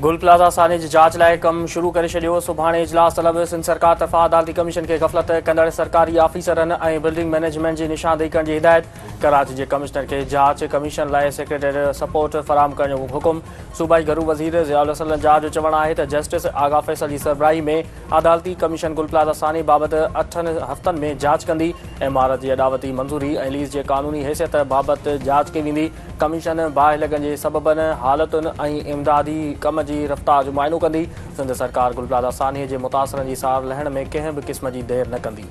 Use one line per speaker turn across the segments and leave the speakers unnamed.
गुल प्लाज़ा साने जी जांच लाइ कम शुरू करे छॾियो। सुभाणे इजलास तलब। सिंध सरकार तरफ़ां अदालती कमीशन खे गफ़लत कंदड़ सरकारी ऑफिसरनि ऐं बिल्डिंग मैनेजमेंट जी निशानदेही करण जी हिदायत। कराची जे कमिश्नर खे जांच कमीशन लाइ सेक्रेटेरिएट सपोर्ट फराहम करण जो हुकुम। सूबाई घरू वज़ीर ज़ियाउल हसन जहाज जो चवणु आहे त जस्टिस आगा फैसल जी सरबराही में अदालती कमीशन गुल प्लाज़ा साने बाबति 8 हफ़्तनि में जांच कंदी। इमारत जी अॾावती मंज़ूरी ऐं लीज़ जे क़ानूनी हैसियत बाबति जांच कई वेंदी। कमीशन बाहि लॻण जे सबबनि हालतुनि ऐं इमदादी कम जी रफ़्तार जो मुआइनो कंदी। सिंध सरकार गुल प्लाज़ा साने जे मुतासिरनि जी सार लहण में कंहिं बि क़िस्म जी देरि न कंदी।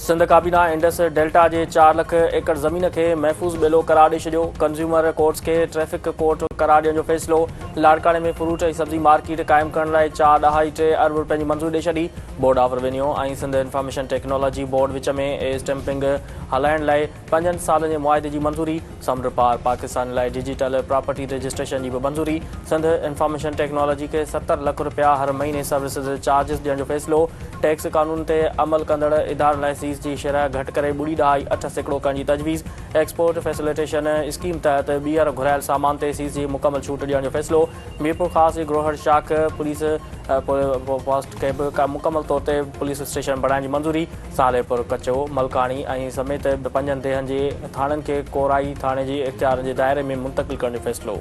सिंध काबीना इंडस डेल्टा जे 4 लख एकड़ ज़मीन खे महफ़ूज़ ॿेलो करार ॾेई छॾियो। कंज़्यूमर कोर्ट्स खे ट्रैफ़िक कोर्ट करार ॾियण जो फ़ैसिलो। लाड़काणे में फ्रूट ऐं सब्ज़ी मार्केट क़ाइमु करण लाइ 4.3 अरब रुपए जी मंज़ूरी ॾेई छॾी। बोर्ड ऑफ रेवेन्यू ऐं सिंध इंफॉर्मेशन टेक्नोलॉजी बोर्ड विच में स्टैंपिंग हलाइण लाइ 5 सालनि जे मुआहिदे जी मंज़ूरी। समुंड पार पाकिस्तान लाइ डिजिटल प्रॉपर्टी रजिस्ट्रेशन जी बि मंज़ूरी। सिंध इंफॉर्मेशन टेक्नोलॉजी खे 70 लख रुपया हर महीने सर्विसिस चार्जिस ॾियण जो फ़ैसिलो। टैक्स कानून ते अमल कंदड़ इदारनि लाइ फीस जी शरह घटि करे 0.8% करण जी तजवीज़। एक्सपोर्ट फैसिलिटेशन स्कीम तहत ॿीहर घुरायल सामान ते सीस जी मुकमल छूट ॾियण जो फ़ैसिलो। मीरपुर ख़ासि ग्रोहर शाख पुलिस पोस्ट खे बि मुकमल तौर ते पुलिस स्टेशन बणाइण जी मंज़ूरी। सालेपुर कचो मलकाणी ऐं समेत 5 देहनि जे थाणनि खे कोराई थाणे जी इख़्तियार जे दायरे में मुंतक़िल करण जो फ़ैसिलो।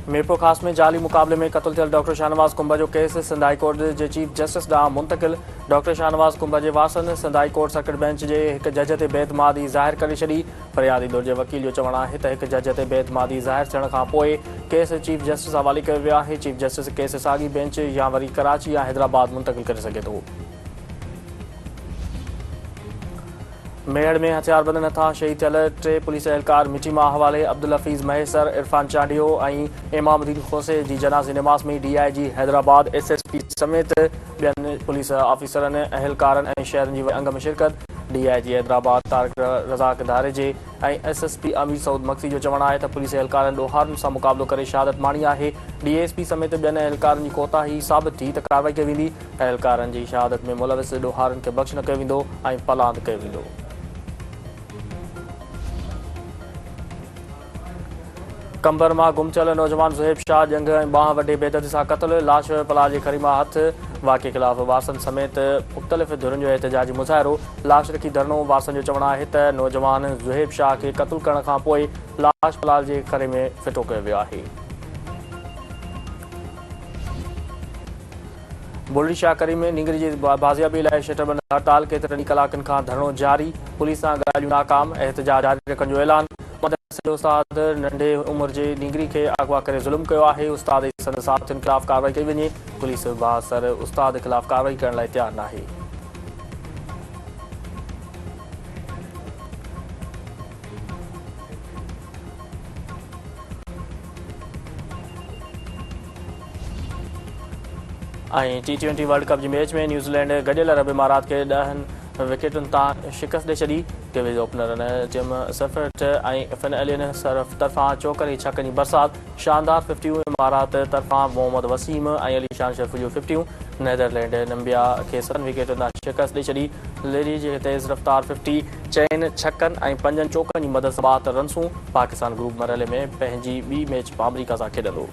मीरपुर ख़ास में जाली मुक़ाबले में क़त्ल थियल डॉक्टर शाहनवाज़ कुंभ जो केस सिंध हाई कोर्ट जे चीफ जस्टिस ॾांहुं मुंतक़िल। डॉक्टर शाहनवाज़ कुंभ जे वारसनि Sindh High Court circuit bench जे हिक जज ते बेइतमादी ज़ाहिर करे छॾी। फरियादी धुर जे वकील जो चवणु आहे त हिक जज ते बेइतमादी ज़ाहिर थियण खां पोइ केस चीफ जस्टिस हवाले कयो वियो आहे। चीफ जस्टिस केस साॻी बेंच या वरी कराची या हैदराबाद मुंतक़िल करे सघे थो। मेड़ में हथियारबंद हथां शहीद थियल 3 पुलिस एहलकार मिटीमा हवाले। अब्दुल हफ़ीज़ महेसर, इरफान चांडियो ऐं इमामुद्दीन खोसे जी जनाज़े नमाज़ में DIG हैदराबाद SSP समेत ॿियनि पुलिस ऑफिसरनि एहलकारनि ऐं शहरनि जी अंग में शिरकत। DIG हैदराबाद तारिक रज़ाक धारे जे ऐं SSP अमीर सऊद मक्सी जो चवणु आहे त पुलिस एहलकारनि ॾोहारनि सां मुक़ाबिलो करे शहादत माणी आहे। DSP समेत ॿियनि एहलकारनि जी कोताही साबित थी त कार्रवाई कई वेंदी। एहलकारनि जी शहादत में मुलविस ॾोहारनि खे बख़्श न कयो वेंदो ऐं पलांद कयो वेंदो। कंबर मां गुम थियल नौजवान ज़ुहैब शाह जंग ऐं बांह वॾे बेदर्दी सां क़त्ल। लाश पला जे खरीमा हथ। वाक़े ख़िलाफ़ वारसनि समेत मुख़्तलिफ़ धुरियुनि जो एहतजाजी मुज़ाहिरो। लाश रखी धरनो। वारसनि जो चवणु आहे त नौजवान ज़ुहैब शाह खे क़त्ल करण खां पोइ लाश पलाल जे खरे में फिटो कयो वियो आहे। बुलड़ी शाह करीम में नींगरी जी बाज़ियाबी लाइ शटरबंद हड़ताल। केतिरनि कलाकनि खां धरनो जारी। पुलिस सां ॻाल्हियूं नाकाम। एहतजाज जारी रखण जो ऐलान। उस्ताद नंढे उमिरि जे नींगरी खे अगवा करे ज़ुल्म कयो आहे। उस्ताद ऐं संदसि साथियुनि ख़िलाफ़ कार्रवाई कई वञे। पुलिस बासर उस्ताद ख़िलाफ़ कार्रवाई करण लाइ तयारु नाहे। ऐं T20 वर्ल्ड कप जी मैच में न्यूज़ीलैंड गॾियल अरब इमारात खे 10 विकेटुनि तां शिकस्त ॾेई छॾी। किवीज़ ओपनरनि टिम सरफर्ट ऐं फिन एलियन सरफ तरफ़ां चौकनि ऐं छकनि जी बरसात। शानदार 50 इमारात तरफ़ां मोहम्मद वसीम ऐं अलीशान शरीफ़ जूं 50। नीदरलैंड नंबिया खे 7 विकेटुनि तां शिकस्त ॾेई छॾी। लेडी जे तेज़ रफ़्तार 50 4 छकनि ऐं 5 चौकनि जी मदद सां 72 रन्सूं। पाकिस्तान ग्रुप मरहले में पंहिंजी ॿी मैच अमरीका सां खेॾंदो।